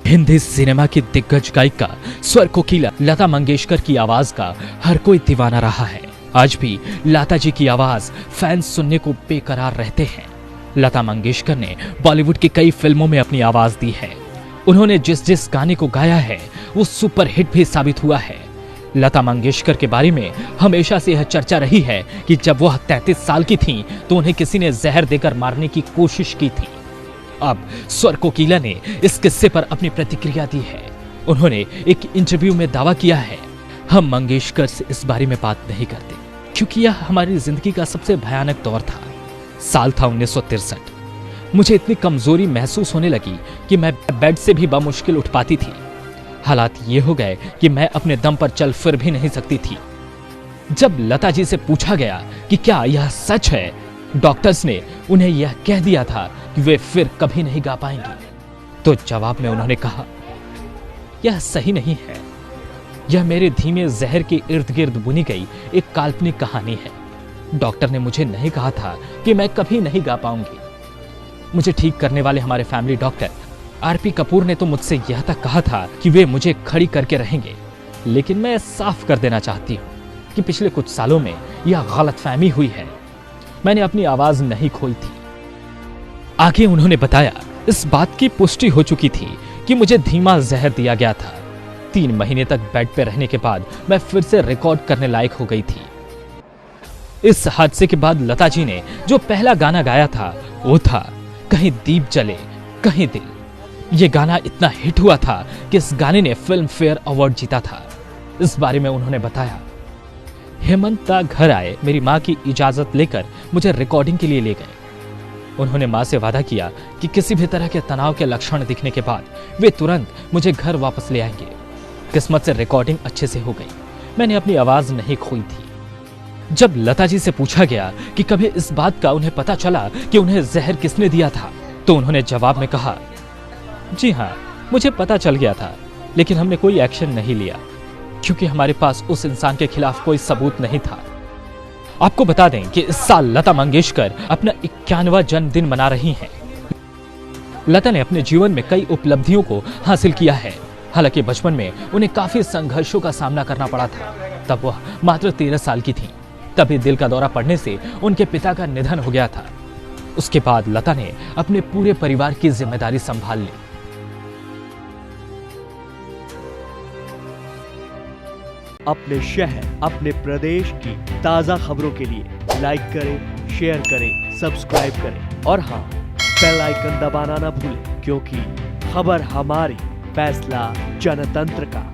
Hindi cinema की दिग्गज गायिका स्वर कोकिला लता मंगेशकर की आवाज का हर कोई दीवाना रहा है। आज भी लता जी की आवाज फैंस सुनने को बेकरार रहते हैं। लता मंगेशकर ने बॉलीवुड की कई फिल्मों में अपनी आवाज दी है। उन्होंने जिस जिस गाने को गाया है वो सुपर हिट भी साबित हुआ है। लता मंगेशकर के बारे में हमेशा से यह चर्चा रही है कि जब वह 33 साल की थीं तो उन्हें किसी ने जहर देकर मारने की कोशिश की थी। अब स्वर कोकिला ने इस किस्से पर अपनी प्रतिक्रिया दी है। उन्होंने एक इंटरव्यू में दावा किया है, हम मंगेशकर से इस बारे में बात नहीं करते क्योंकि यह हमारी जिंदगी का सबसे भयानक दौर था। साल था 1963। मुझे इतनी कमजोरी महसूस होने लगी कि मैं बेड से भी बमुश्किल उठ पाती थी। हालात ये हो गए कि मैं अपने दम पर चल फिर भी नहीं सकती थी। जब लता जी से पूछा गया कि क्या यह सच है, डॉक्टर्स ने उन्हें यह कह दिया था कि वे फिर कभी नहीं गा पाएंगी, तो जवाब में उन्होंने कहा, यह सही नहीं है। यह मेरे धीमे जहर के इर्द गिर्द बुनी गई एक काल्पनिक कहानी है। डॉक्टर ने मुझे नहीं कहा था कि मैं कभी नहीं गा पाऊंगी। मुझे ठीक करने वाले हमारे फैमिली डॉक्टर आरपी कपूर ने तो मुझसे यह तक कहा था कि वे मुझे खड़ी करके रहेंगे। लेकिन मैं साफ कर देना चाहती हूँ कि पिछले कुछ सालों में यह गलतफहमी हुई है। मैंने अपनी आवाज नहीं खोई थी। आगे उन्होंने बताया, इस बात की पुष्टि हो चुकी थी कि मुझे धीमा जहर दिया गया था। 3 महीने तक बेड पे रहने के बाद मैं फिर से रिकॉर्ड करने लायक हो गई थी। इस हादसे के बाद लता जी ने जो पहला गाना गाया था वो था कहीं दीप जले कहीं दिल। ये गाना इतना हिट हुआ था कि इस गाने ने फिल्म फेयर अवार्ड जीता था। इस बारे में उन्होंने बताया, हेमंता घर आए, मेरी माँ की इजाजत लेकर मुझे रिकॉर्डिंग के लिए ले गए। उन्होंने माँ से वादा किया कि किसी भी तरह के तनाव के लक्षण दिखने के बाद वे तुरंत मुझे घर वापस ले आएंगे। किस्मत से रिकॉर्डिंग अच्छे से हो गई। मैंने अपनी आवाज नहीं खोई थी। जब लता जी से पूछा गया कि कभी इस बात का उन्हें पता चला कि उन्हें जहर किसने दिया था, तो उन्होंने जवाब में कहा, जी हाँ, मुझे पता चल गया था, लेकिन हमने कोई एक्शन नहीं लिया क्योंकि हमारे पास उस इंसान के खिलाफ कोई सबूत नहीं था। आपको बता दें कि इस साल लता मंगेशकर अपना 91वां जन्मदिन मना रही हैं। लता ने अपने जीवन में कई उपलब्धियों को हासिल किया है। हालांकि बचपन में उन्हें काफी संघर्षों का सामना करना पड़ा था। तब वह मात्र 13 साल की थी। तभी दिल का दौरा पड़ने से उनके पिता का निधन हो गया था। उसके बाद लता ने अपने पूरे परिवार की जिम्मेदारी संभाल ली। अपने शहर, अपने प्रदेश की ताजा खबरों के लिए लाइक करें, शेयर करें, सब्सक्राइब करें और हाँ, बेल आइकन दबाना ना भूलें, क्योंकि खबर हमारी, फैसला जनतंत्र का।